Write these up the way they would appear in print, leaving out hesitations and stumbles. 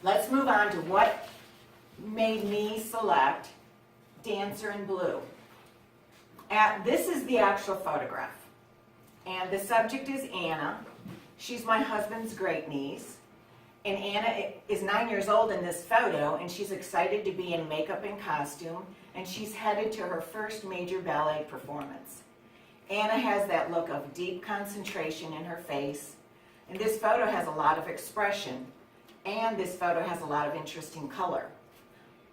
let's move on to what made me select Dancer in Blue. This is the actual photograph. And the subject is Anna. She's my husband's great niece. And Anna is 9 years old in this photo, and she's excited to be in makeup and costume, and she's headed to her first major ballet performance. Anna has that look of deep concentration in her face, and this photo has a lot of expression, and this photo has a lot of interesting color.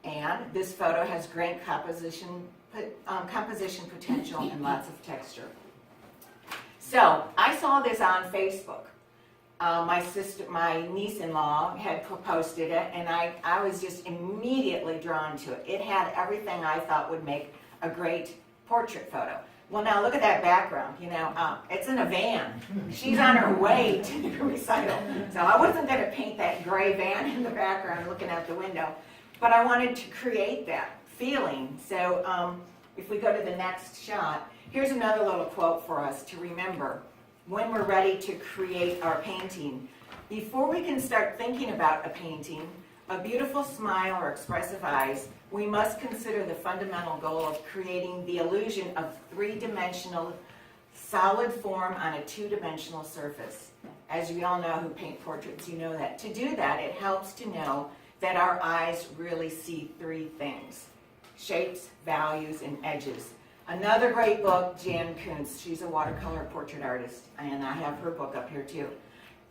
And this photo has great composition potential and lots of texture. So I saw this on Facebook. My niece-in-law had posted it, and I was just immediately drawn to it. It had everything I thought would make a great portrait photo. Well, now look at that background. You know, it's in a van. She's on her way to the recital. So I wasn't going to paint that gray van in the background looking out the window, but I wanted to create that feeling. So if we go to the next shot, here's another little quote for us to remember when we're ready to create our painting. Before we can start thinking about a painting, a beautiful smile or expressive eyes, we must consider the fundamental goal of creating the illusion of three-dimensional solid form on a two-dimensional surface. As we all know who paint portraits, you know that. To do that, it helps to know that our eyes really see three things: shapes, values, and edges. Another great book, Jan Kuntz. She's a watercolor portrait artist, and I have her book up here too.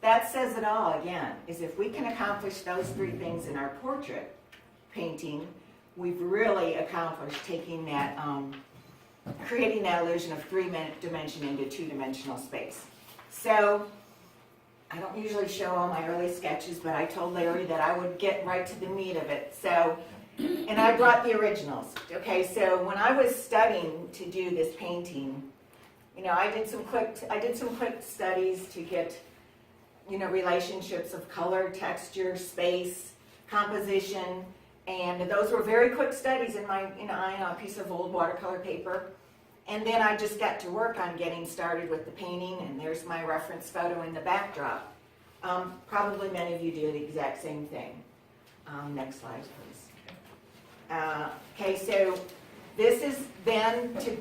That says it all, again, is if we can accomplish those three things in our portrait painting, we've really accomplished taking that, creating that illusion of three-dimension into two-dimensional space. So, I don't usually show all my early sketches, but I told Larry that I would get right to the meat of it. So, and I brought the originals. Okay, so when I was studying to do this painting, you know, I did some quick studies to get, you know, relationships of color, texture, space, composition, and those were very quick studies in my, you know, on a piece of old watercolor paper. And then I just got to work on getting started with the painting, and there's my reference photo in the backdrop. Probably many of you do the exact same thing. Next slide, please. Okay, so this is then, to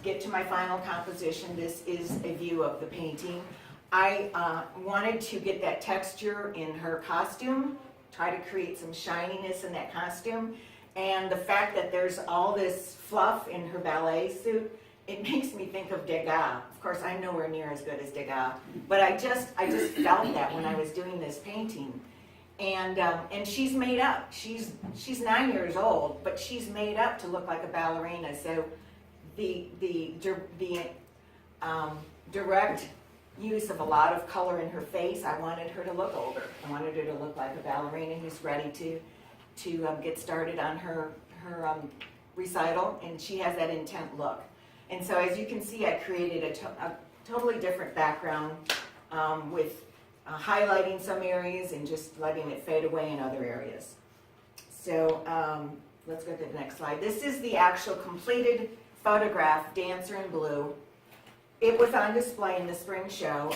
get to my final composition, this is a view of the painting. I wanted to get that texture in her costume, try to create some shininess in that costume, and the fact that there's all this fluff in her ballet suit, it makes me think of Degas. Of course, I'm nowhere near as good as Degas, but I just felt that when I was doing this painting. And she's made up. She's 9 years old, but she's made up to look like a ballerina. So the direct use of a lot of color in her face, I wanted her to look older. I wanted her to look like a ballerina who's ready to get started on her recital, and she has that intent look. And so as you can see, I created a totally different background with highlighting some areas and just letting it fade away in other areas. So let's go to the next slide. This is the actual completed photograph, Dancer in Blue. It was on display in the spring show.